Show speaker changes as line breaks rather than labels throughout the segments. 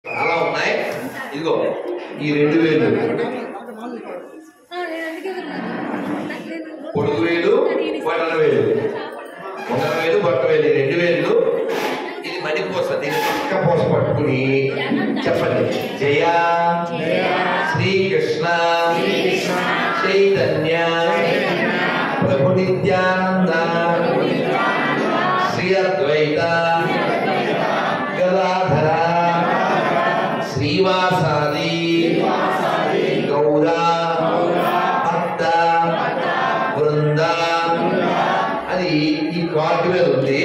చాలా ఉన్నాయి. ఇదిగో ఈ 2000 పొడుగు వేలు, బొట్టన వేలు, బొట్టన వేలు, బొట్ట వేలు, 2000. ఇది మణిపూస. దీన్ని పక్క పూస పట్టుకుని చెప్పండి. జయ శ్రీకృష్ణ చైతన్య ప్రభు నిత్యానంద శ్రీ అద్వైత గదాధర శ్రీవాసాది గౌరా భక్త బృంద. అది ఈ కార్డు మీద ఉంది.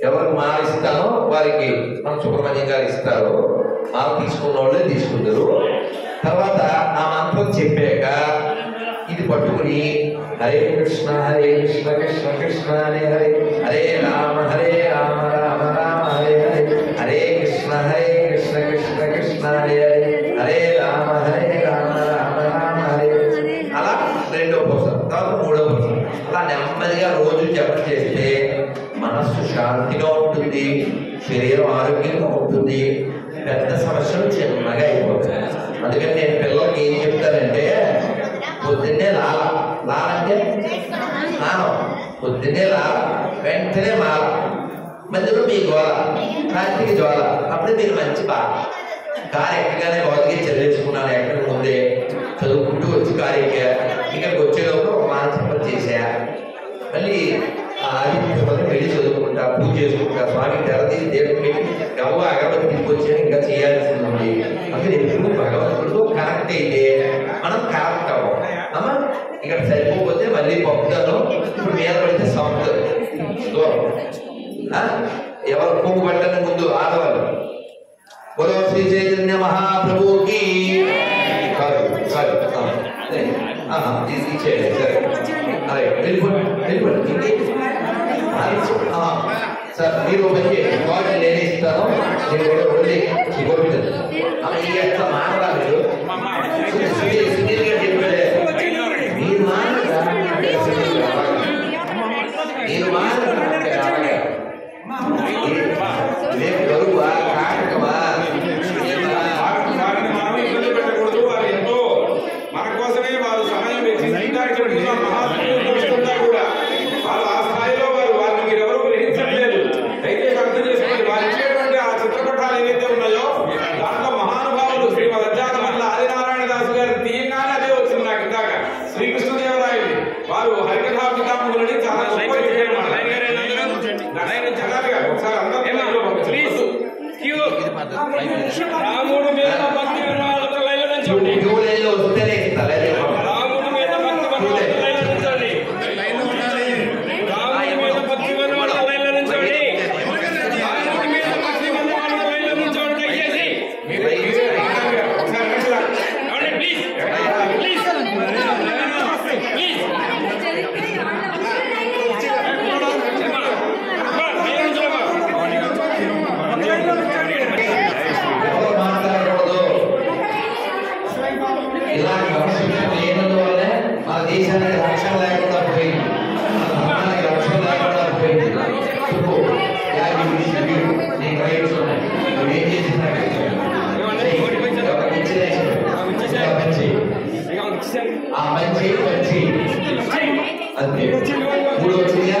ఎవరికి మాల ఇస్తానో వారికి మన సుబ్రహ్మణ్యం గారు ఇస్తారు. మాల తీసుకున్న వాళ్ళే తీసుకుంటారు. తర్వాత ఆ మంత్రం చెప్పాక ఇది పట్టుకుని హరే కృష్ణ కృష్ణ కృష్ణ హరే హరే, హరే రామ రామ రామ హరే హరే, హరే కృష్ణ కృష్ణ కృష్ణ హరే హరే, హరే రామ రామ హరే. అలా రెండో పూస, తర్వాత మూడో పూస. అలా నెమ్మదిగా రోజు జపం చేస్తే మనస్సు శాంతిగా ఉంటుంది, శరీరం ఆరోగ్యంగా ఉంటుంది, పెద్ద సమస్యలు చిన్నగా అయిపోతాయి. అందుకని నేను పిల్లలకి ఏం చెప్తానంటే, పొద్దున్నే లాలంటే స్నానం, పొద్దున్నే వెంటనే మాల, మధ్యలో మీ గోళ, రాత్రికి జ్వాల. అప్పుడే మీరు మంచి కారు ఎక్కగానే గోదకి చదివేసుకున్నాను. ఎక్కడ ముందే చదువుకుంటూ వచ్చి కారు ఎక్కా. ఇక్కడికి వచ్చేలోపు ఒక మానసిక చేశా. మళ్ళీ వెళ్ళి చదువుకుంటా, పూజ చేసుకుంటా, స్వామి తెరది దేవుడు పెట్టి గవ్వ అగరబత్తి తీసుకొచ్చాను. ఇంకా చేయాల్సింది ఉంది. అసలు ఎప్పుడు భగవంతుడితో కనెక్ట్ అయితే మనం కనెక్ట్ అవ్వం. అమ్మా ఇక్కడ సరిపోతే మళ్ళీ పంపుతాను. ఇప్పుడు మీద పడితే సంపుతారు దూరం. ఎవరు కొంగు పట్టని ముందు ఆడవాళ్ళు బోలో శ్రీ చైతన్య మహాప్రభుకి ఇచ్చేయండి. సరే అదే వెళ్ళిపోండి. సార్ మీరు మంచి కాల్ నేనే ఇస్తాను. నేను కూడా వెళ్ళి గోపిస్తుంది. ఈ యొక్క మానవాళ్ళు సునీల్ గారు చెప్పాడే, మీరు గరువా కాటకమా
మన కోసమే వారు సమయం కూడా వాళ్ళు ఆ స్థాయిలో వారిని మీరు ఎవరు గ్రహించట్లేదు. దయచేసి అర్థం చేసుకోండి. వారు ఇచ్చేటువంటి ఆ చిత్రపటాలు ఏవైతే ఉన్నాయో దాంట్లో మహానుభావులు శ్రీమద్ అధ్యాత్మ వల్ల ఆదినారాయణ దాసు గారి తీయంగానే అదే వచ్చింది నాకు ఇందాక. శ్రీకృష్ణదేవరాయలు వారు హరికథాపితామహులని చాలా చదవాలి గారు. ఒకసారి అందరూ రాముడు మీద భక్తి వినవాళ్ళతో లైలనంచండి. రాముడు మీద భక్తి వినవాళ్ళతో లైలనంచండి. రాముడి మీద భక్తి వినవాళ్ళతో లైలనంచండి. రాముడి మీద భక్తి వినవాళ్ళతో లైలనంచండి. దయచేసి ప్లీజ్
ఇలాంటి అవసరం లేనందువల్ల మన దేశానికి రక్షణ లేకుండా పోయింది, మన రక్షణ లేకుండా పోయింది. నేను రైట్స్ ఉన్నాయి. నువ్వు ఏం చేసినా ఆ మంచి మంచి అంతే. మూడు వచ్చిందా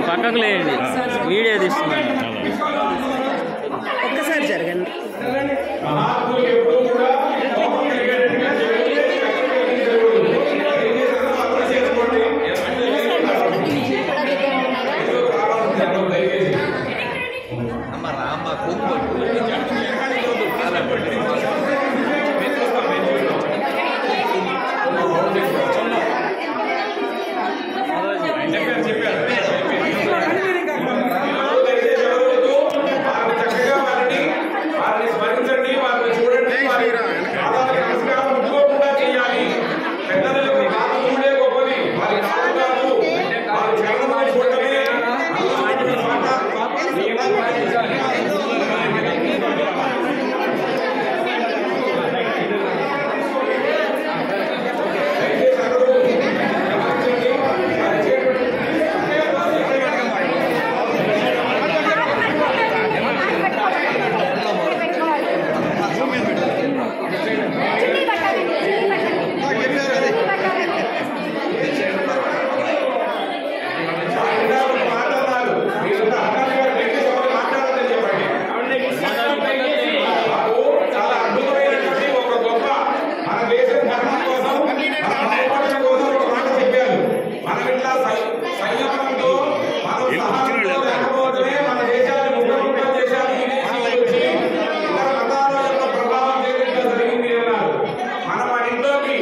పక్కకు లేండి, వీడియో తీస్తున్నాను.
ఒక్కసారి జరగండి.
అమ్మ రామ్మ కూపట్టు
సహనంతో లేకపోతే మన దేశాన్ని ముక్కముక్కలు చేశారు. విదేశీయులు వచ్చి ఇతర మతాల యొక్క ప్రభావం చేయడం జరిగింది అన్నారు. మన ఇంట్లోకి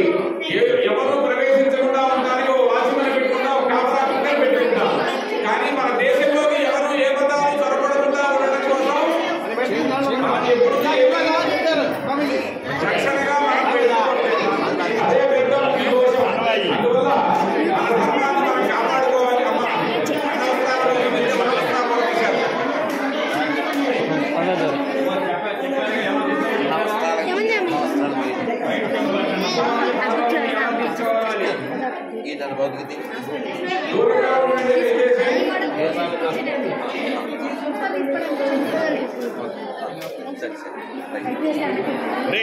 ఎవరు ప్రవేశించకుండా ఉండడానికి ఒక వాచ్మెన్ పెట్టుకుంటా, ఒక కాపలా కుక్కర్ పెట్టుకుంటాం. కానీ మన దేశంలోకి ఎవరు ఏ మతాలు చొరబడకుండా ఉండడం కోసం మనం ఎప్పుడు రక్షణగా మనం అదే పెద్ద ఈ దోషం. అందువల్ల మన ధర్మాన్ని మనం కాపాడుకోవాలి. దూరంగా ఉండండి.
రే